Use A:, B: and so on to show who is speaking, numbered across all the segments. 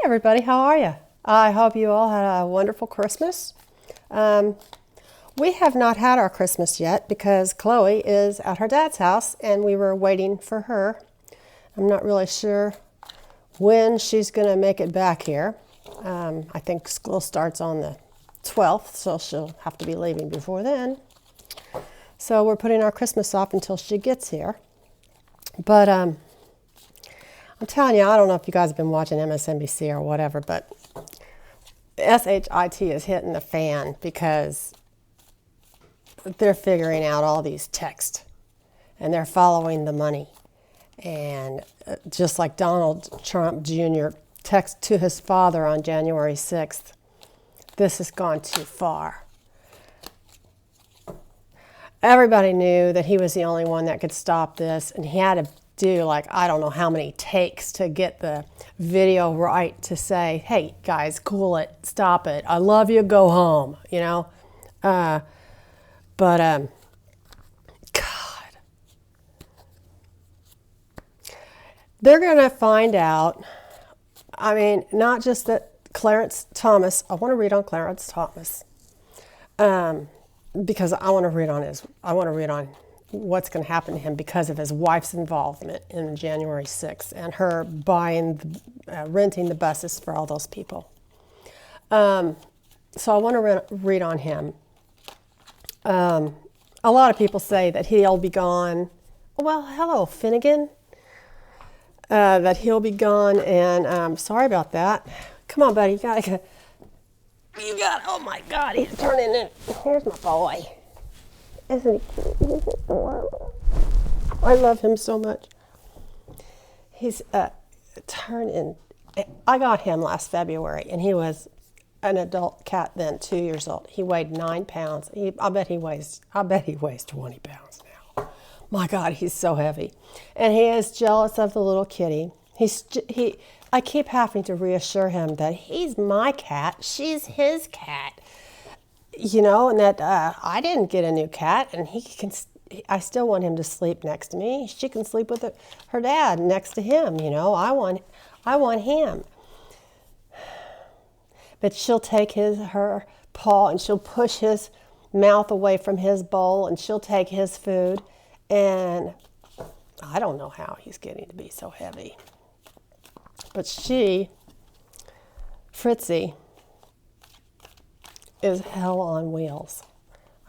A: everybody, how are you? I hope you all had a wonderful Christmas. We have not had our Christmas yet because Chloe is at her dad's house and we were waiting for her. I'm not really sure when she's going to make it back here. I think school starts on the 12th, so she'll have to be leaving before then. So we're putting our Christmas off until she gets here. But I'm telling you, I don't know if you guys have been watching MSNBC or whatever, but SHIT is hitting the fan because they're figuring out all these texts and they're following the money. And just like Donald Trump Jr. texted to his father on January 6th, this has gone too far. Everybody knew that he was the only one that could stop this, and he had to do like I don't know how many takes to get the video right to say, hey guys, cool it, stop it, I love you, go home, you know. God, they're gonna find out. I mean, not just that Clarence Thomas, I want to read on Clarence Thomas, because I want to read on what's going to happen to him because of his wife's involvement in January 6th and her renting the buses for all those people. So I want to read on him. A lot of people say that he'll be gone. Well, hello, Finnegan. That he'll be gone, and sorry about that. Come on, buddy, you got, oh my God, he's turning in. Here's my boy. Isn't he cute? He's adorable. I love him so much. He's turning. I got him last February, and he was an adult cat then, 2 years old. He weighed 9 pounds. I bet he weighs 20 pounds now. My God, he's so heavy. And he is jealous of the little kitty. I keep having to reassure him that he's my cat, she's his cat. You know, and that I didn't get a new cat, and I still want him to sleep next to me. She can sleep with her dad next to him, you know. I want him. But she'll take her paw and she'll push his mouth away from his bowl, and she'll take his food. And I don't know how he's getting to be so heavy. But Fritzy, is hell on wheels.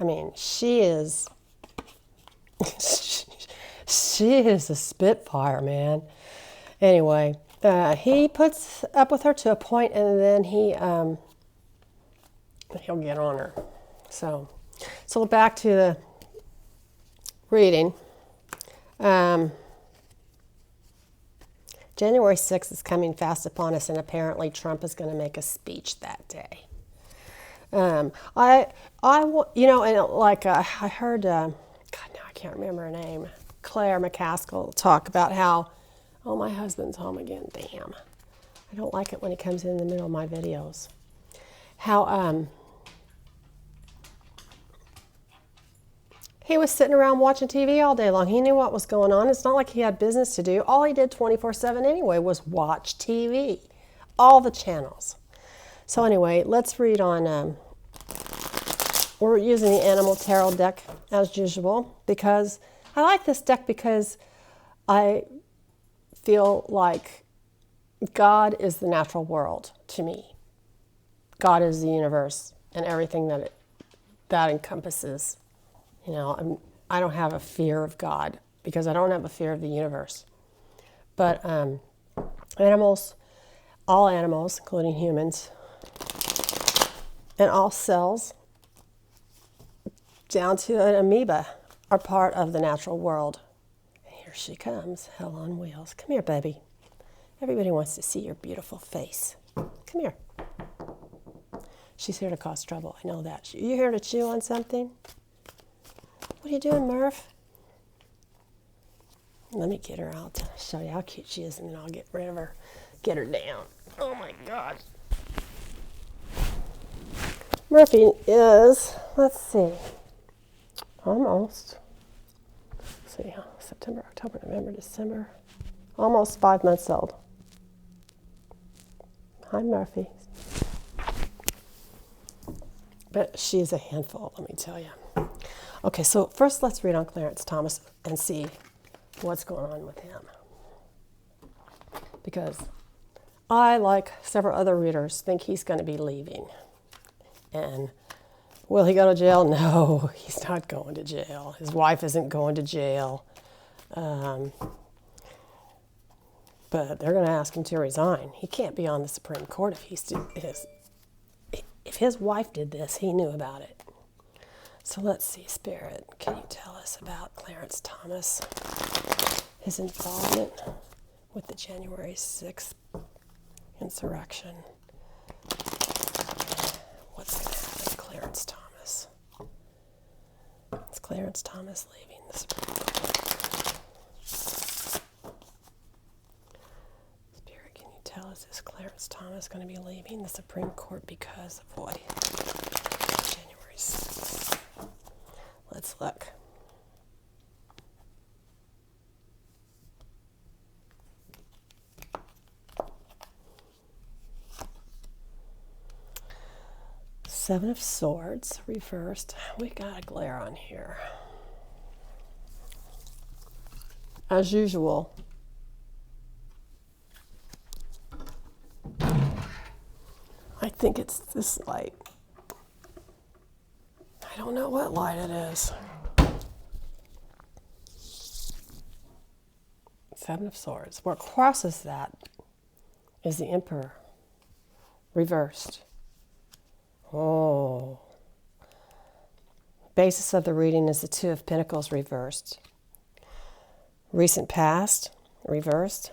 A: I mean, she is a spitfire, man. Anyway, he puts up with her to a point, and then he'll get on her. So back to the reading. January 6th is coming fast upon us, and apparently Trump is going to make a speech that day. I heard, God, now I can't remember her name, Claire McCaskill talk about how, oh, my husband's home again, damn. I don't like it when he comes in the middle of my videos. How, he was sitting around watching TV all day long. He knew what was going on. It's not like he had business to do. All he did 24/7 anyway was watch TV, all the channels. So anyway, let's read on, we're using the Animal Tarot deck as usual because I like this deck because I feel like God is the natural world to me. God is the universe and everything that encompasses. You know, I don't have a fear of God because I don't have a fear of the universe. But animals, all animals, including humans, and all cells, down to an amoeba, are part of the natural world. And here she comes, hell on wheels. Come here, baby. Everybody wants to see your beautiful face. Come here. She's here to cause trouble, I know that. You here to chew on something? What are you doing, Murph? Let me get her out to show you how cute she is, and then I'll get rid of her. Get her down. Oh my God. Murphy is, let's see, almost, September, October, November, December, almost 5 months old. Hi, Murphy. But she's a handful, let me tell you. Okay, so first let's read on Clarence Thomas and see what's going on with him. Because I, like several other readers, think he's going to be leaving. And will he go to jail? No, he's not going to jail. His wife isn't going to jail. But they're going to ask him to resign. He can't be on the Supreme Court if his wife did this, he knew about it. So let's see, Spirit, can you tell us about Clarence Thomas, his involvement with the January 6th insurrection? What's going to happen to Clarence Thomas? Is Clarence Thomas leaving the Supreme Court? Spirit, can you tell us, is Clarence Thomas going to be leaving the Supreme Court because of what? January 6th. Let's look. Seven of Swords reversed. We got a glare on here. As usual, I think it's this light. I don't know what light it is. Seven of Swords. What crosses that is the Emperor reversed. Oh. Basis of the reading is the Two of Pentacles reversed. Recent past reversed.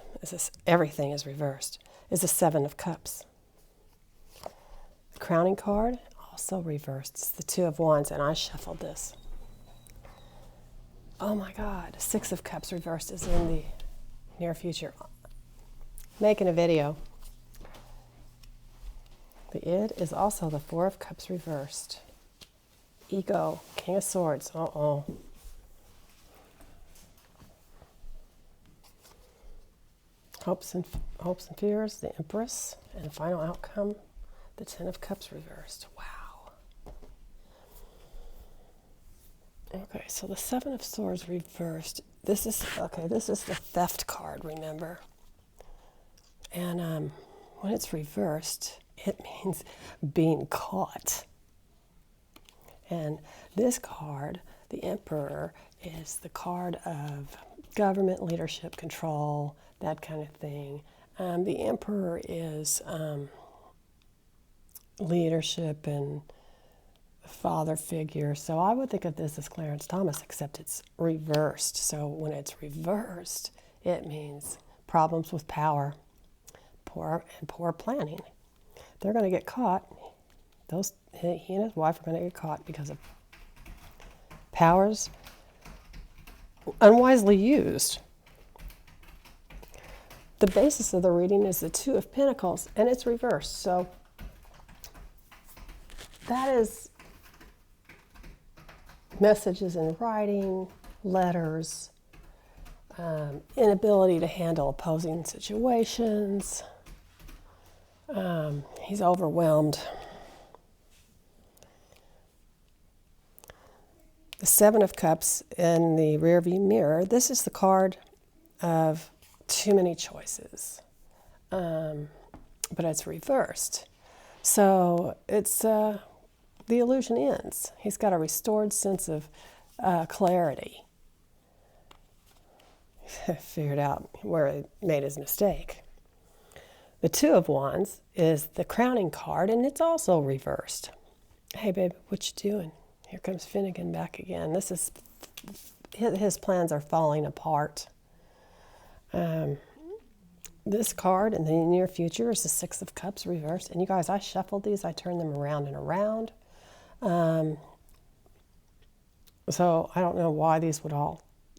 A: Everything is reversed. Is the Seven of Cups. The crowning card also reversed. It's the Two of Wands, and I shuffled this. Oh my God. Six of Cups reversed is in the near future. Making a video. The id is also the Four of Cups reversed. Ego, King of Swords. Uh-oh. Hopes and fears, the Empress, and final outcome, the Ten of Cups reversed. Wow. Okay, so the Seven of Swords reversed. This is the theft card, remember? And when it's reversed, it means being caught. And this card, the Emperor, is the card of government leadership, control, that kind of thing. The Emperor is leadership and father figure. So I would think of this as Clarence Thomas, except it's reversed. So when it's reversed, it means problems with power, poor planning. They're going to get caught. He and his wife are going to get caught because of powers unwisely used. The basis of the reading is the Two of Pentacles, and it's reversed. So that is messages in writing, letters, inability to handle opposing situations. He's overwhelmed. The Seven of Cups in the rearview mirror. This is the card of too many choices, but it's reversed. So it's the illusion ends. He's got a restored sense of clarity. Figured out where he made his mistake. The Two of Wands is the crowning card, and it's also reversed. Hey, babe, what you doing? Here comes Finnegan back again. This is his plans are falling apart. This card in the near future is the Six of Cups reversed. And you guys, I shuffled these. I turned them around and around. So I don't know why these would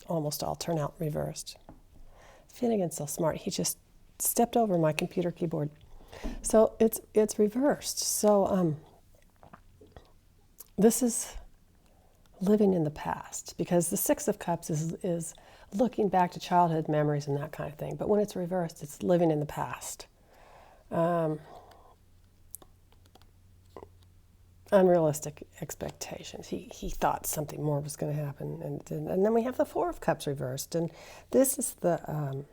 A: almost all turn out reversed. Finnegan's so smart. He just stepped over my computer keyboard. So it's reversed. So this is living in the past, because the Six of Cups is looking back to childhood memories and that kind of thing. But when it's reversed, it's living in the past. unrealistic expectations. He thought something more was going to happen, and didn't. And then we have the Four of Cups reversed, and this is the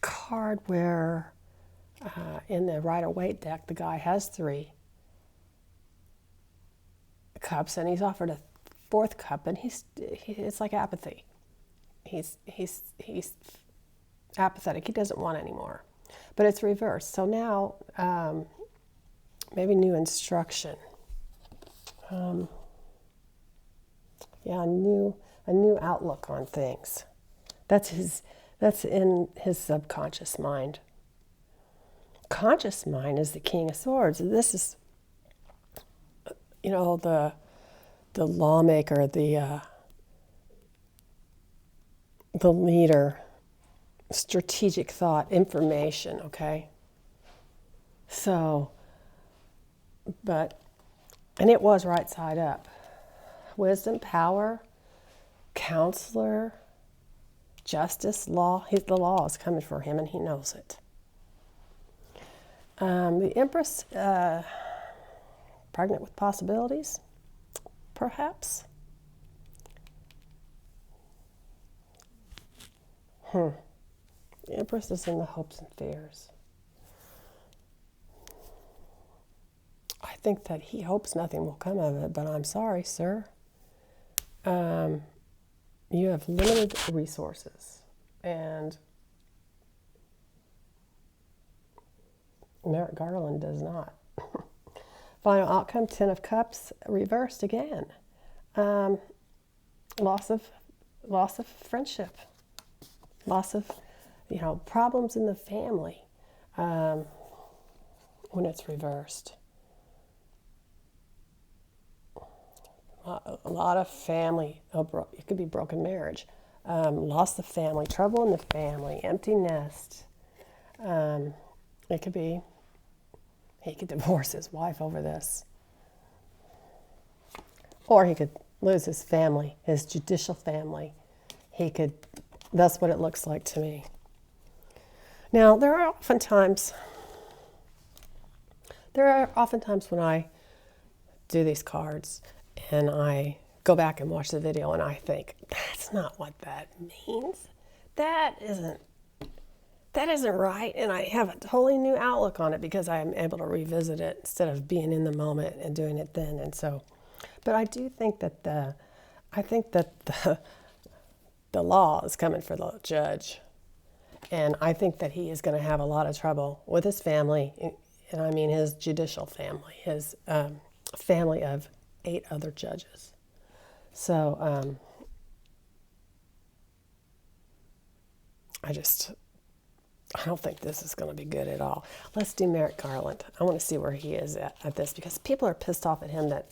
A: card where in the Rider-Waite deck the guy has 3 cups, and he's offered a 4th cup, and it's like apathy. He's apathetic. He doesn't want any more. But it's reversed. So now maybe new instruction. A new outlook on things. That's in his subconscious mind. Conscious mind is the King of Swords. This is, the lawmaker, the leader, strategic thought, information, okay? So, and it was right side up. Wisdom, power, counselor, justice, law. The law is coming for him, and he knows it. The Empress, pregnant with possibilities, perhaps. The Empress is in the hopes and fears. I think that he hopes nothing will come of it, but I'm sorry, sir. You have limited resources, and Merrick Garland does not. Final outcome, 10 of Cups, reversed again. Loss of friendship. Loss of, problems in the family when it's reversed. A lot of family, it could be broken marriage, loss of family, trouble in the family, empty nest. It could be he could divorce his wife over this. Or he could lose his family, his judicial family. That's what it looks like to me. Now, there are often times when I do these cards and I go back and watch the video and I think, that's not what that means. That isn't right. And I have a totally new outlook on it because I'm able to revisit it instead of being in the moment and doing it then. And so, but I do think that the law is coming for the judge. And I think that he is going to have a lot of trouble with his family, and I mean his judicial family, his family of 8 other judges. So I don't think this is going to be good at all. Let's do Merrick Garland. I want to see where he is at this, because people are pissed off at him that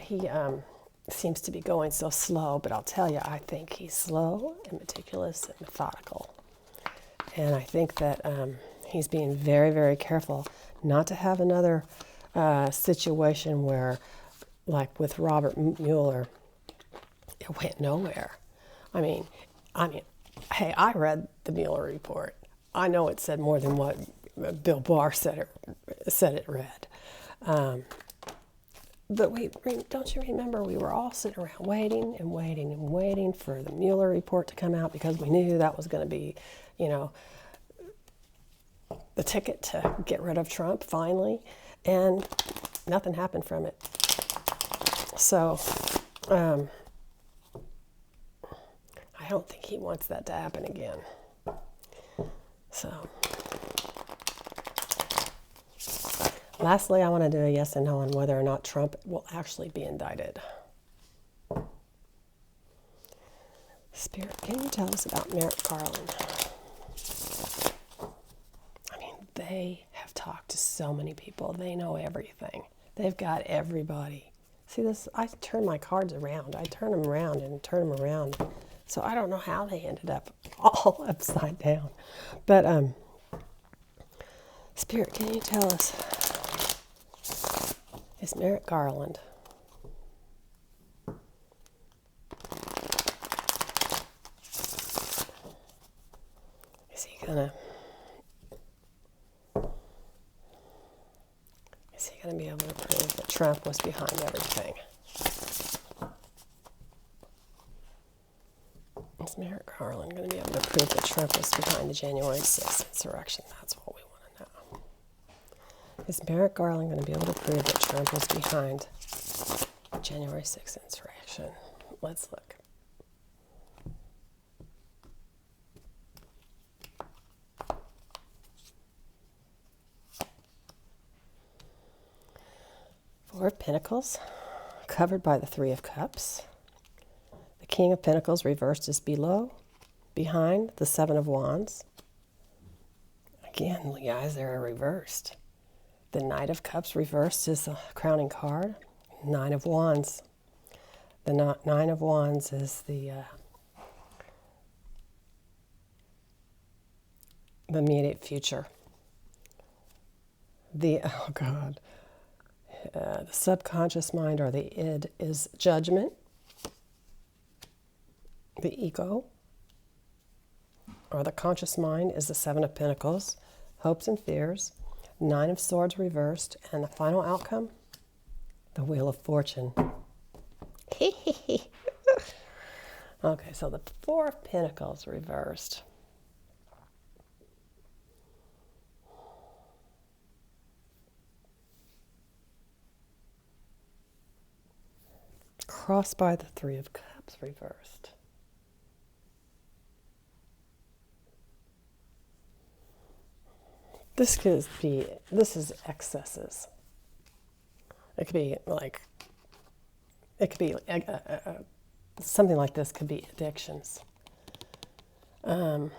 A: he seems to be going so slow. But I'll tell you, I think he's slow and meticulous and methodical. And I think that he's being very, very careful not to have another situation where, like with Robert Mueller, it went nowhere. I mean, hey, I read the Mueller report. I know it said more than what Bill Barr said it read. But don't you remember we were all sitting around waiting and waiting and waiting for the Mueller report to come out, because we knew that was going to be, the ticket to get rid of Trump finally, and nothing happened from it. So I don't think he wants that to happen again. So lastly, I want to do a yes and no on whether or not Trump will actually be indicted. Spirit, can you tell us about Merrick Garland? They have talked to so many people. They know everything. They've got everybody. See this? I turn my cards around. I turn them around and turn them around. So I don't know how they ended up all upside down. But Spirit, can you tell us, is Merrick Garland is he gonna going to be able to prove that Trump was behind everything? Is Merrick Garland going to be able to prove that Trump was behind the January 6th insurrection? That's what we want to know. Is Merrick Garland going to be able to prove that Trump was behind the January 6th insurrection? Let's look. Four of Pentacles, covered by the Three of Cups. The King of Pentacles reversed is below, behind the Seven of Wands. Again, guys, they're reversed. The Knight of Cups reversed is the crowning card. Nine of Wands. The Nine of Wands is the immediate future. The subconscious mind, or the id, is judgment. The ego, or the conscious mind, is the Seven of Pentacles, hopes and fears. Nine of Swords reversed, and the final outcome, the Wheel of Fortune. Okay, so the Four of Pentacles reversed. Crossed by the Three of Cups reversed. This is excesses. It could be like, something like this could be addictions. Four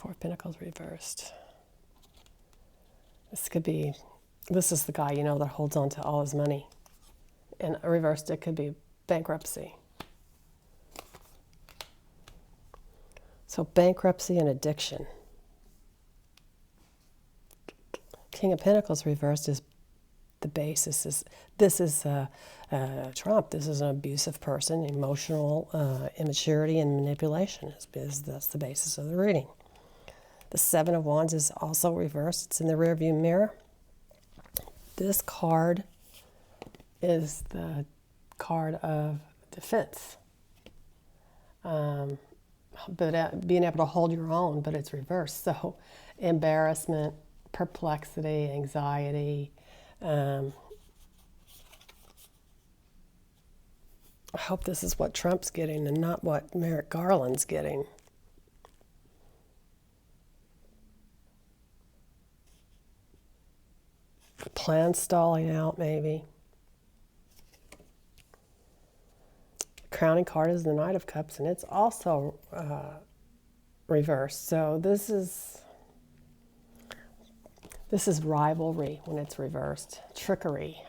A: of Pentacles reversed. This is the guy, that holds on to all his money. And reversed, it could be bankruptcy. So bankruptcy and addiction. King of Pentacles reversed is the basis. This is Trump. This is an abusive person. Emotional immaturity and manipulation that's the basis of the reading. The Seven of Wands is also reversed. It's in the rearview mirror. This card is the card of defense. But being able to hold your own, but it's reversed. So embarrassment, perplexity, anxiety. I hope this is what Trump's getting and not what Merrick Garland's getting. Plan stalling out, maybe. Crowning card is the Knight of Cups, and it's also reversed. So this is rivalry when it's reversed, trickery,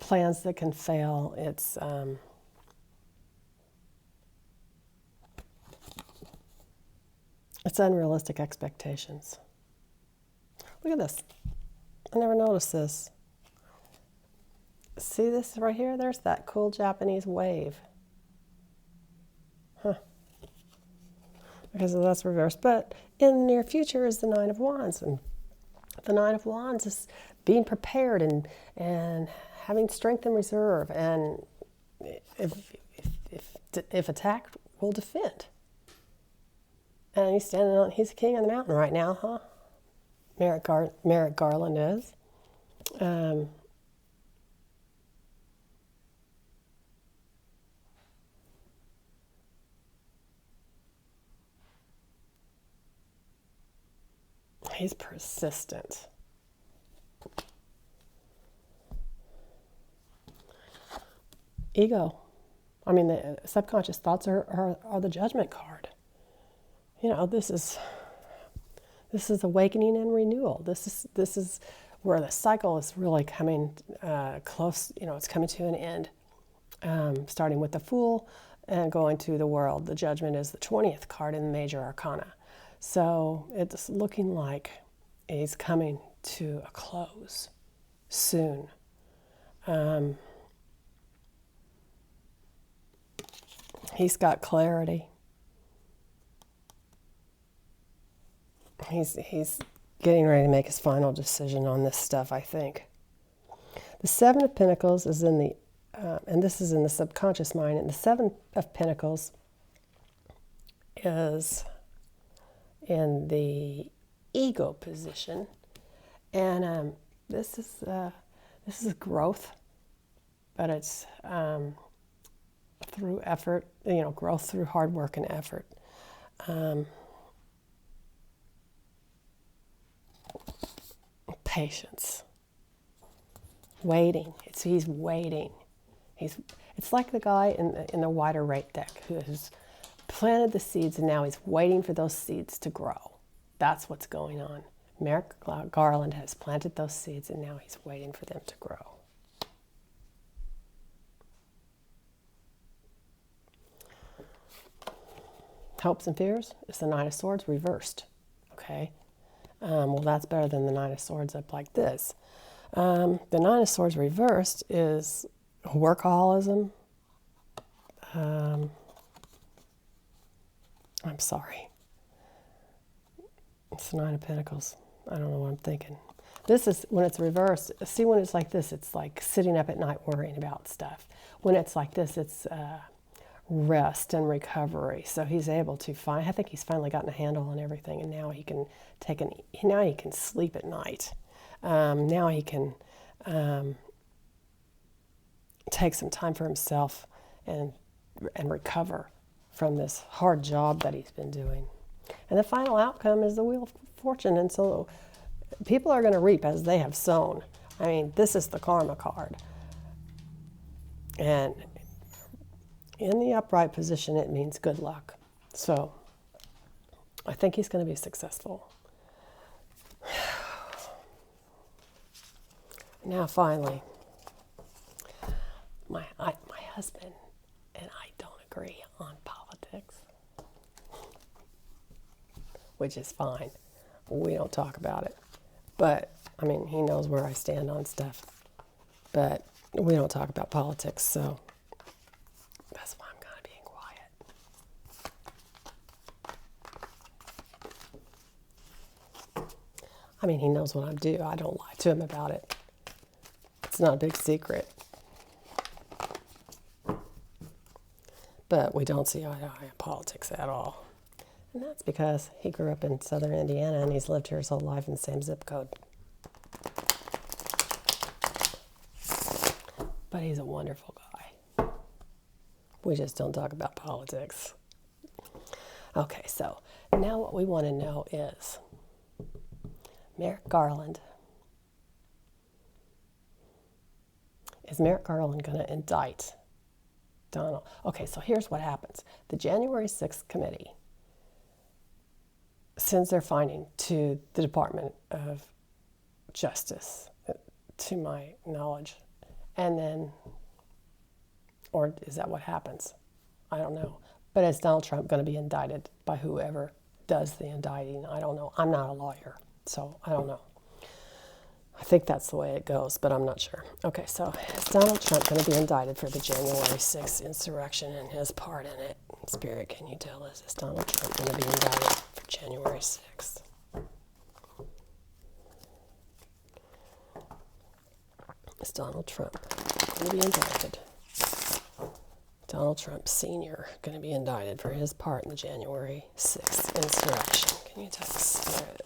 A: plans that can fail. It's unrealistic expectations. Look at this. I never noticed this. See this right here? There's that cool Japanese wave. Huh. Okay, so that's reversed. But in the near future is the Nine of Wands. And the Nine of Wands is being prepared and having strength and reserve. And if attacked, will defend. And he's the king of the mountain right now, huh? Merrick Garland is. He's persistent. Ego. I mean, the subconscious thoughts are the judgment card. This is awakening and renewal. This is where the cycle is really coming close. It's coming to an end. Starting with the Fool and going to the World. The Judgment is the 20th card in the Major Arcana. So it's looking like he's coming to a close soon. He's got clarity. He's getting ready to make his final decision on this stuff, I think. The Seven of Pentacles is in the, and this is in the subconscious mind, and the Seven of Pentacles is in the ego position, and this is growth, but it's through effort, growth through hard work and effort. Patience. Waiting. He's waiting. It's like the guy in the wider right deck who has planted the seeds and now he's waiting for those seeds to grow. That's what's going on. Merrick Garland has planted those seeds and now he's waiting for them to grow. Hopes and fears is the Nine of Swords reversed. Okay. Well, that's better than the Nine of Swords up like this. The Nine of Swords reversed is workaholism. I'm sorry. It's the Nine of Pentacles. I don't know what I'm thinking. This is, when it's reversed, see when it's like this, it's like sitting up at night worrying about stuff. When it's like this, it's rest and recovery. So he's able to I think he's finally gotten a handle on everything, and now he can now he can sleep at night. Now he can take some time for himself and recover from this hard job that he's been doing. And the final outcome is the Wheel of Fortune, and so people are going to reap as they have sown. I mean, this is the karma card. And in the upright position, it means good luck. So I think he's going to be successful. Now, finally, my husband and I don't agree on politics, which is fine. We don't talk about it. But, I mean, he knows where I stand on stuff. But we don't talk about politics, so that's why I'm kind of being quiet. I mean, he knows what I do. I don't lie to him about it. It's not a big secret. But we don't see eye to eye in politics at all. And that's because he grew up in southern Indiana and he's lived here his whole life in the same zip code. But he's a wonderful guy. We just don't talk about politics. Okay, so now what we want to know is Merrick Garland. Is Merrick Garland going to indict Donald? Okay, so here's what happens. The January 6th committee sends their finding to the Department of Justice, to my knowledge. And then, or is that what happens? I don't know. But is Donald Trump going to be indicted by whoever does the indicting? I don't know. I'm not a lawyer, so I don't know. I think that's the way it goes, but I'm not sure. Okay, so is Donald Trump going to be indicted for the January 6th insurrection and his part in it? Spirit, can you tell us, is Donald Trump going to be indicted for January 6th? Is Donald Trump going to be indicted? Donald Trump Sr. going to be indicted for his part in the January 6th insurrection? Can you tell us, Spirit?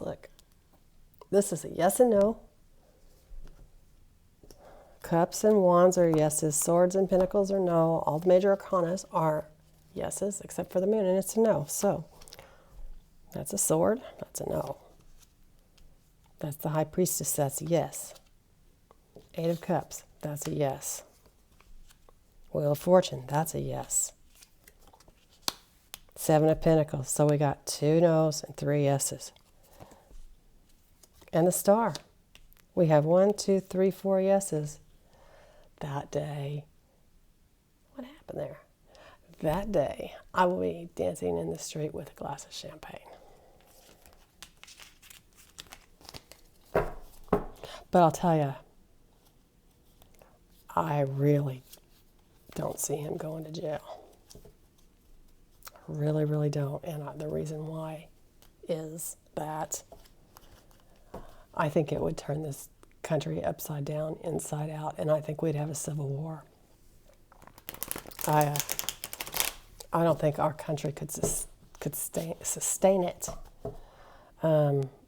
A: Look, this is a yes and no. Cups and wands are yeses. Swords and pentacles are no. All the major arcanas are yeses, except for the moon, and it's a no. So that's a sword. That's a no. That's the high priestess. That's a yes. Eight of cups. That's a yes. Wheel of fortune. That's a yes. Seven of pentacles. So we got two no's and three yeses. And the star. We have 1, 2, 3, 4 yeses. That day, what happened there? That day, I will be dancing in the street with a glass of champagne. But I'll tell you, I really don't see him going to jail. Really, really don't. And the reason why is that I think it would turn this country upside down, inside out, and I think we'd have a civil war. I don't think our country could sustain it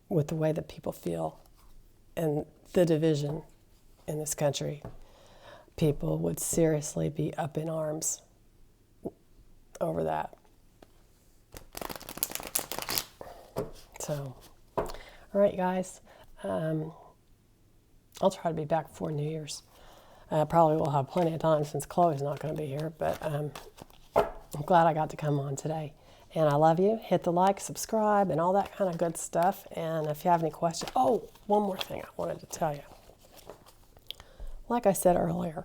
A: with the way that people feel and the division in this country. People would seriously be up in arms over that. So, all right, guys. I'll try to be back before New Year's. Probably will have plenty of time since Chloe's not going to be here, but I'm glad I got to come on today. And I love you. Hit the like, subscribe, and all that kind of good stuff. And if you have any questions, one more thing I wanted to tell you. Like I said earlier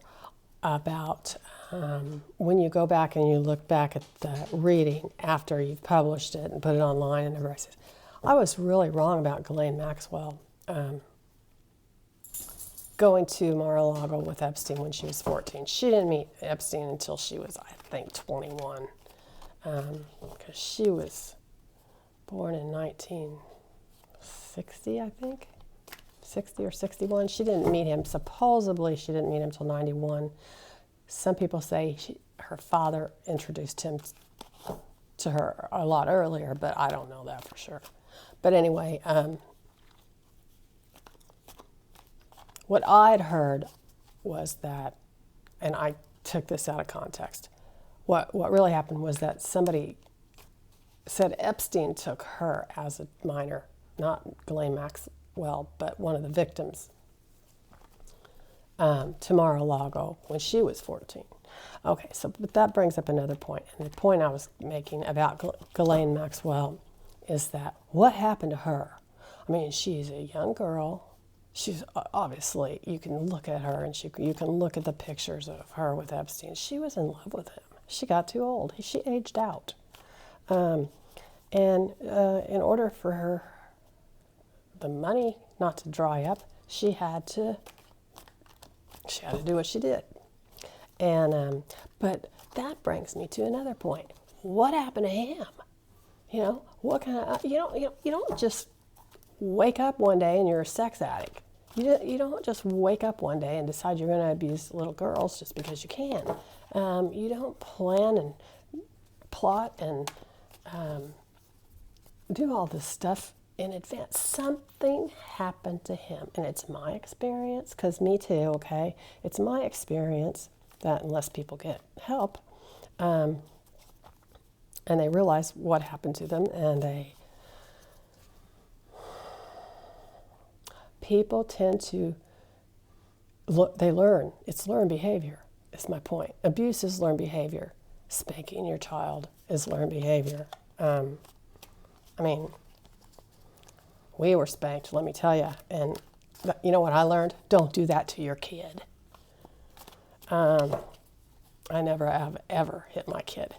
A: about when you go back and you look back at the reading after you've published it and put it online and everybody says, I was really wrong about Ghislane Maxwell going to Mar-a-Lago with Epstein when she was 14. She didn't meet Epstein until she was, I think, 21. Because she was born in 1960, I think. 60 or 61. She didn't meet him. Supposedly, she didn't meet him until 91. Some people say her father introduced him to her a lot earlier, but I don't know that for sure. But anyway, what I'd heard was that, and I took this out of context, what really happened was that somebody said Epstein took her as a minor, not Ghislane Maxwell, but one of the victims, to Mar-a-Lago when she was 14. Okay, but that brings up another point. And the point I was making about Ghislane Maxwell is that what happened to her? I mean, she's a young girl. She's obviously, you can look at her and you can look at the pictures of her with Epstein. She was in love with him. She got too old. She aged out. And in order for the money not to dry up, she had to do what she did. And but that brings me to another point. What happened to him? You know, what kind of you don't just wake up one day and you're a sex addict. You don't just wake up one day and decide you're going to abuse little girls just because you can. You don't plan and plot and do all this stuff in advance. Something happened to him, and it's my experience, because me too, okay? It's my experience that unless people get help, and they realize what happened to them, and people tend to they learn. It's learned behavior, is my point. Abuse is learned behavior. Spanking your child is learned behavior. I mean, we were spanked, let me tell you. And you know what I learned? Don't do that to your kid. I never have ever hit my kid.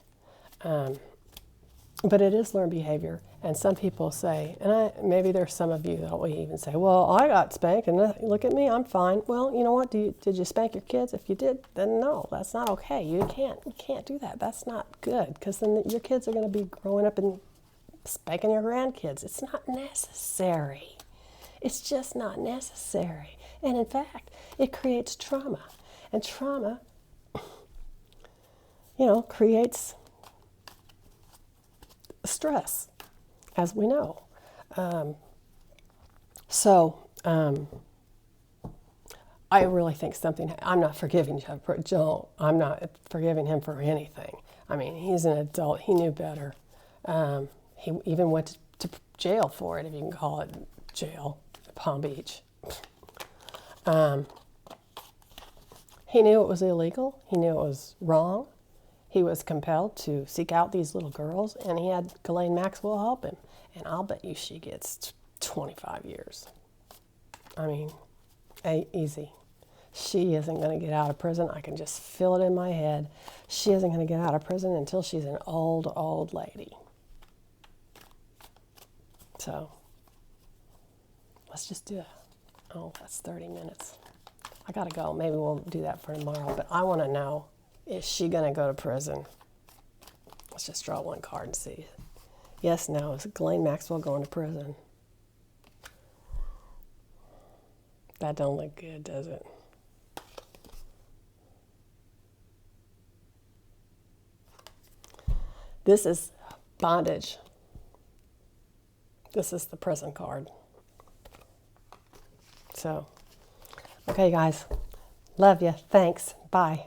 A: But it is learned behavior. And some people say, and maybe there's some of you that will even say, well, I got spanked and look at me, I'm fine. Well, you know what? Did you spank your kids? If you did, then no, that's not okay. You can't do that. That's not good, because then your kids are going to be growing up and spanking your grandkids. It's not necessary. It's just not necessary. And in fact, it creates trauma. And trauma, creates stress, as we know. I really think I'm not forgiving Joe. I'm not forgiving him for anything. I mean, he's an adult. He knew better. He even went to jail for it, if you can call it jail, Palm Beach. He knew it was illegal. He knew it was wrong. He was compelled to seek out these little girls, and he had Ghislane Maxwell help him. And I'll bet you she gets 25 years. I mean, easy. She isn't going to get out of prison. I can just feel it in my head. She isn't going to get out of prison until she's an old, old lady. So, let's just do it. Oh, that's 30 minutes. I got to go. Maybe we'll do that for tomorrow. But I want to know Is she going to go to prison? Let's just draw one card and see. Yes, no. Is Ghislane Maxwell going to prison? That don't look good, does it? This is bondage. This is the prison card. So, okay, guys. Love you. Thanks. Bye.